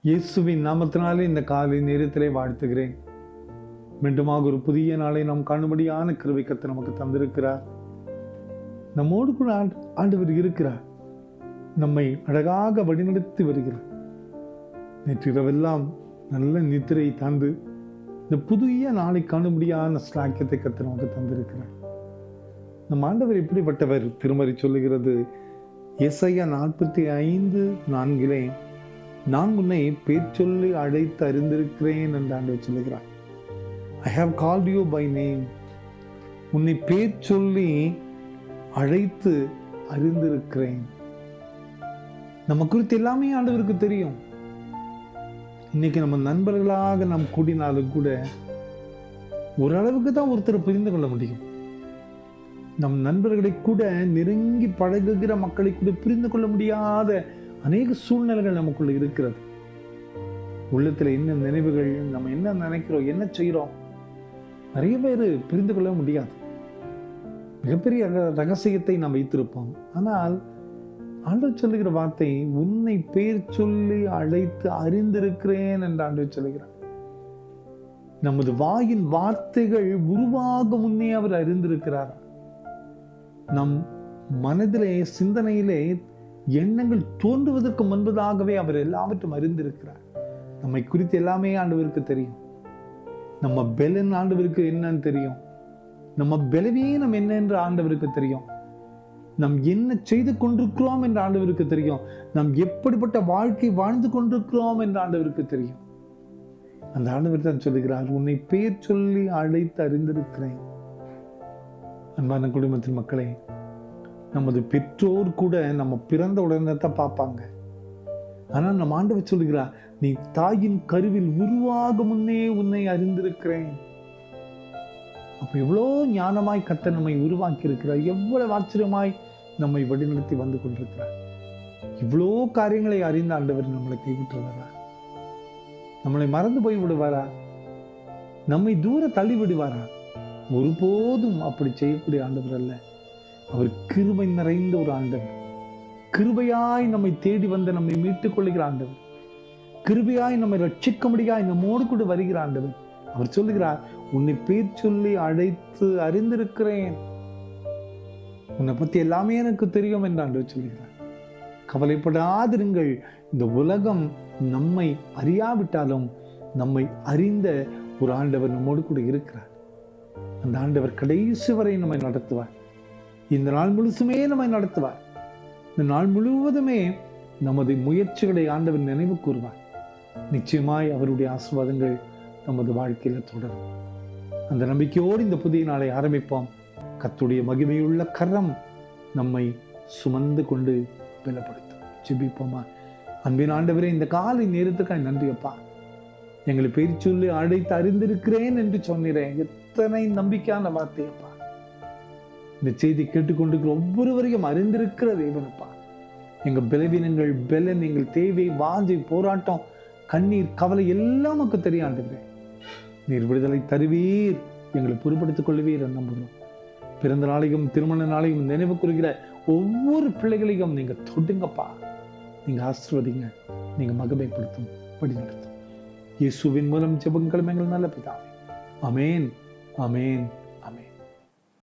இயேசுவின் நாமத்தினாலே இந்த காலை நேரத்திலே வாழ்த்துகிறேன். மீண்டுமாக ஒரு புதிய நாளை நாம் காணும்படியான கிருபை கர்த்தர் நமக்கு தந்திருக்கிறார். நம்மோடு கூட ஆண்டவர் இருக்கிறார். நம்மை அழகாக வழிநடத்தி வருகிறார். நேற்று இரவெல்லாம் நல்ல நித்திரை தாழ்ந்து இந்த புதிய நாளை காணும்படியான ஸ்லாக்கியத்தை கர்த்தர் நமக்கு தந்திருக்கிறார். நம் ஆண்டவர் எப்படிப்பட்டவர்? திருமறை சொல்லுகிறது, எசையா 45:4 நான் உன்னை பேர் சொல்லி அழைத்து அறிந்திருக்கிறேன் என்று ஆண்டவர் சொல்லுகிறார். I have called you by name. உன்னை பேர் சொல்லி அழைத்து அறிந்திருக்கிறேன். நம்ம குறித்து எல்லாமே ஆண்டவருக்கு தெரியும். இன்னைக்கு நம்ம நண்பர்களாக நாம் கூடினாலும் கூட ஓரளவுக்கு தான் ஒருத்தரை புரிந்து கொள்ள முடியும். நம் நண்பர்களை கூட நெருங்கி பழகுகிற மக்களை கூட புரிந்து கொள்ள முடியாத அநேக சூழ்நிலைகள் நமக்குள்ள இருக்கிறது. உள்ளத்துல என்ன நினைவுகள், நம்ம என்ன நினைக்கிறோம், என்ன செய்யறோம், நிறைய பேர் புரிந்து கொள்ள முடியாது. மிகப்பெரிய ரகசியத்தை நாம் வைத்திருப்போம். ஆனால் ஆண்டவர் சொல்லுகிற வார்த்தை, உன்னை பேர் சொல்லி அழைத்து அறிந்திருக்கிறேன் என்று ஆண்டவர் சொல்லுகிறார். நமது வாயின் வார்த்தைகள் உருவாக முன்னே அவர் அறிந்திருக்கிறார். நம் மனதிலே, சிந்தனையிலே எண்ணங்கள் தோன்றுவதற்கு முன்பதாகவே அவர் எல்லாவற்றும் அறிந்திருக்கிறார். நம்மை குறித்து எல்லாமே ஆண்டவருக்கு தெரியும். நம்ம பலன் ஆண்டவருக்கு என்னன்னு தெரியும். நம்ம பலவீனம் என்ன என்று ஆண்டவருக்கு தெரியும். நாம் என்ன செய்து கொண்டிருக்கிறோம் என்று ஆண்டவருக்கு தெரியும். நாம் எப்படிப்பட்ட வாழ்க்கை வாழ்ந்து கொண்டிருக்கிறோம் என்று ஆண்டவருக்கு தெரியும். அந்த ஆண்டவர் தான் சொல்லுகிறார், உன்னை பேர் சொல்லி அழைத்து அறிந்திருக்கிறேன். அன்பான குடும்பத்தின் மக்களே, நமது பெற்றோர் கூட நம்ம பிறந்த உடனே தான் பார்ப்பாங்க. ஆனால் நம்ம ஆண்டவர் சொல்லுகிறார், நீ தாயின் கருவில் உருவாக முன்னே உன்னை அறிந்திருக்கிறேன். அப்ப எவ்வளோ ஞானமாய் கர்த்தர் நம்மை உருவாக்கி இருக்கிறார். எவ்வளவு ஆச்சரியமாய் நம்மை வழிநடத்தி வந்து கொண்டிருக்கிறார். இவ்வளோ காரியங்களை அறிந்த ஆண்டவர் நம்மளை கைவிட்டுவாரா? நம்மளை மறந்து போய் விடுவாரா? நம்மை தூர தள்ளி விடுவாரா? ஒருபோதும் அப்படி செய்யக்கூடிய ஆண்டவர் அல்ல. அவர் கிருபை நிறைந்த ஒரு ஆண்டவர். கிருபையாய் நம்மை தேடி வந்து நம்மை மீட்டுக் கொள்ளுகிற ஆண்டவர். கிருபையாய் நம்மை ரட்சிக்க முடியாய் நம்மோடு கூட வருகிற ஆண்டவர். அவர் சொல்லுகிறார், உன்னை பேர் சொல்லி அழைத்து அறிந்திருக்கிறேன். உன்னை பத்தி எல்லாமே எனக்கு தெரியும் என்று ஆண்டவர் சொல்லுகிறார். கவலைப்படாதிருங்கள். இந்த உலகம் நம்மை அறியாவிட்டாலும் நம்மை அறிந்த ஒரு ஆண்டவர் நம்மோடு கூட இருக்கிறார். அந்த ஆண்டவர் கடைசி வரை நம்மை நடத்துவார். இந்த நாள் முழுசுமே நம்மை நடத்துவார். இந்த நாள் முழுவதுமே நமது முயற்சிகளை ஆண்டவர் நினைவு கூறுவார். நிச்சயமாய் அவருடைய ஆசீர்வாதங்கள் நமது வாழ்க்கையில தொடரும். அந்த நம்பிக்கையோடு இந்த புதிய நாளை ஆரம்பிப்போம். கர்த்தருடைய மகிமையுள்ள கரம் நம்மை சுமந்து கொண்டு பலப்படுத்தும். ஜெபிப்போமா? அன்பின் ஆண்டவரே, இந்த காலை நேரத்துக்காக நன்றி அப்பா. எங்களை பேர் சொல்லி அழைத்து அறிந்திருக்கிறேன் என்று சொன்னீரேன். எத்தனை நம்பிக்கையான வார்த்தையப்பா. இந்த செய்தி கேட்டுக்கொண்டிருக்கிற ஒவ்வொருவரையும் அறிந்திருக்கிற தேவனப்பா. எங்க பலவீனங்கள், பலன், எங்கள் தேவை, வாஞ்சை, போராட்டம், கண்ணீர், கவலை எல்லாம் நமக்கு தெரியும் ஆண்டவரே. நீர் விடுதலை தருவீர், எங்களை பொறுப்படுத்திக் கொள்வீர் நம்புகிறோம். பிறந்த நாளையும் திருமண நாளையும் நினைவு கூறுகிற ஒவ்வொரு பிள்ளைகளையும் நீங்க தொடுங்கப்பா. நீங்க ஆசீர்வதிங்க, நீங்க மகிமைப்படுத்தும், வழி நடத்தும். இயேசுவின் மூலம் ஜெபங்களும் எங்கள் நல்ல பிதாவே. ஆமென், ஆமென்.